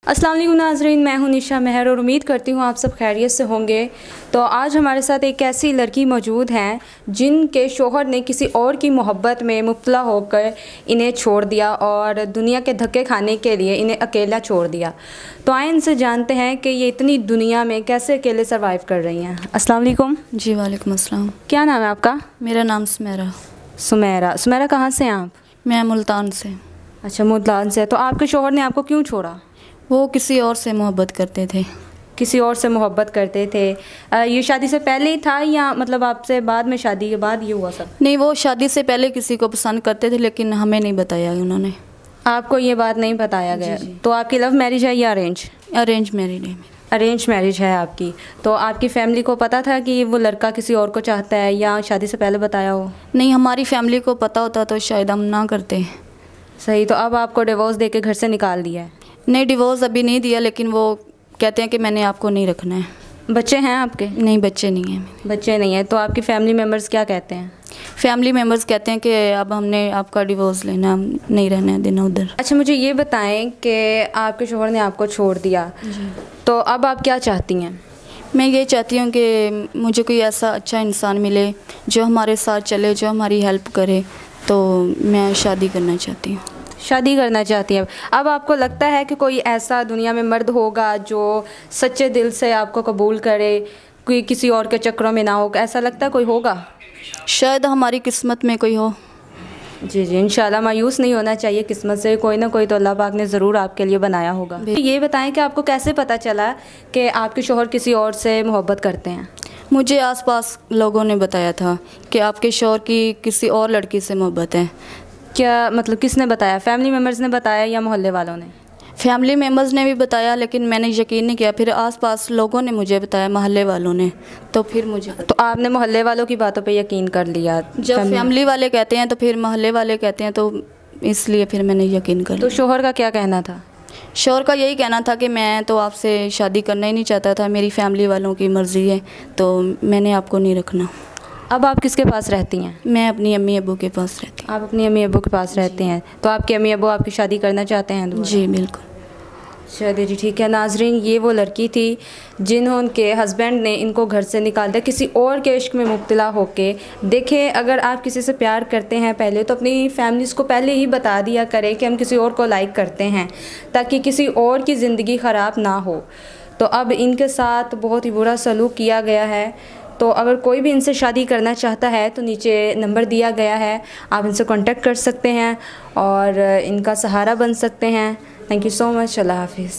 अस्सलाम वालेकुम नाज़रीन, मैं हूं निशा मेहर और उम्मीद करती हूं आप सब खैरियत से होंगे। तो आज हमारे साथ एक ऐसी लड़की मौजूद हैं जिनके शोहर ने किसी और की मोहब्बत में मुब्तला होकर इन्हें छोड़ दिया और दुनिया के धक्के खाने के लिए इन्हें अकेला छोड़ दिया। तो आए इनसे जानते हैं कि ये इतनी दुनिया में कैसे अकेले सर्वाइव कर रही हैं। अस्सलाम वालेकुम। जी वालेकुम अस्सलाम। क्या नाम है आपका? मेरा नाम सुमेरा। सुमेरा कहाँ से हैं आप? मैं मुल्तान से। अच्छा, मुल्तान से। तो आपके शोहर ने आपको क्यों छोड़ा? वो किसी और से मोहब्बत करते थे। किसी और से मोहब्बत करते थे। ये शादी से पहले ही था या मतलब आपसे बाद में, शादी के बाद ये हुआ सब? नहीं, वो शादी से पहले किसी को पसंद करते थे लेकिन हमें नहीं बताया उन्होंने। आपको ये बात नहीं बताया गया? जी। तो आपकी लव मैरिज है या अरेंज? अरेंज मैरिड है। अरेंज मैरिज है आपकी। तो आपकी फैमिली को पता था कि वो लड़का किसी और को चाहता है या शादी से पहले बताया हो? नहीं, हमारी फैमिली को पता होता तो शायद हम ना करते। सही। तो अब आपको डिवोर्स दे के घर से निकाल दिया है? नहीं, डिवोर्स अभी नहीं दिया लेकिन वो कहते हैं कि मैंने आपको नहीं रखना है। बच्चे हैं आपके? नहीं, बच्चे नहीं हैं। बच्चे नहीं हैं। तो आपकी फैमिली मेम्बर्स क्या कहते हैं? फैमिली मेम्बर्स कहते हैं कि अब हमने आपका डिवोर्स लेना, नहीं रहना है देना उधर। अच्छा, मुझे ये बताएं कि आपके शोहर ने आपको छोड़ दिया, तो अब आप क्या चाहती हैं? मैं ये चाहती हूँ कि मुझे कोई ऐसा अच्छा इंसान मिले जो हमारे साथ चले, जो हमारी हेल्प करे। तो मैं शादी करना चाहती हूँ। शादी करना चाहती हैं? अब आपको लगता है कि कोई ऐसा दुनिया में मर्द होगा जो सच्चे दिल से आपको कबूल करे, कोई किसी और के चक्करों में ना हो? ऐसा लगता है कोई होगा? शायद हमारी किस्मत में कोई हो। जी इंशाल्लाह। मायूस नहीं होना चाहिए किस्मत से, कोई ना कोई तो अल्लाह पाक ने ज़रूर आपके लिए बनाया होगा। ये बताएं कि आपको कैसे पता चला कि आपके शोहर किसी और से मोहब्बत करते हैं? मुझे आसपास लोगों ने बताया था कि आपके शोहर की किसी और लड़की से मोहब्बत है। क्या मतलब किसने बताया? फैमिली मेम्बर्स ने बताया या मोहल्ले वालों ने? फैमिली मेम्बर्स ने भी बताया लेकिन मैंने यकीन नहीं किया। फिर आसपास लोगों ने मुझे बताया, मोहल्ले वालों ने। तो फिर मुझे तो आपने मोहल्ले वालों की बातों पे यकीन कर लिया? जब फैमिली वाले कहते हैं तो फिर मोहल्ले वाले कहते हैं, तो इसलिए फिर मैंने यकीन कर लिया। तो शोहर का क्या कहना था? शोहर का यही कहना था कि मैं तो आपसे शादी करना ही नहीं चाहता था, मेरी फैमिली वालों की मर्ज़ी है, तो मैंने आपको नहीं रखना। अब आप किसके पास रहती हैं? मैं अपनी अम्मी अब्बू के पास रहती हूँ। आप अपनी अम्मी अब्बू के पास रहते हैं। तो आपके अम्मी अब्बू आपकी शादी करना चाहते हैं दोबारा? जी बिल्कुल। चलिए जी, ठीक है। नाजरीन, ये वो लड़की थी जिन्होंने हस्बैंड ने इनको घर से निकाल दिया किसी और के इश्क में मुब्तला होके। देखें, अगर आप किसी से प्यार करते हैं पहले तो अपनी फैमिलीज़ को पहले ही बता दिया करें कि हम किसी और को लाइक करते हैं, ताकि किसी और की ज़िंदगी ख़राब ना हो। तो अब इनके साथ बहुत ही बुरा सलूक किया गया है। तो अगर कोई भी इनसे शादी करना चाहता है तो नीचे नंबर दिया गया है, आप इनसे कांटेक्ट कर सकते हैं और इनका सहारा बन सकते हैं। Thank you so much. अल्लाह हाफिज़।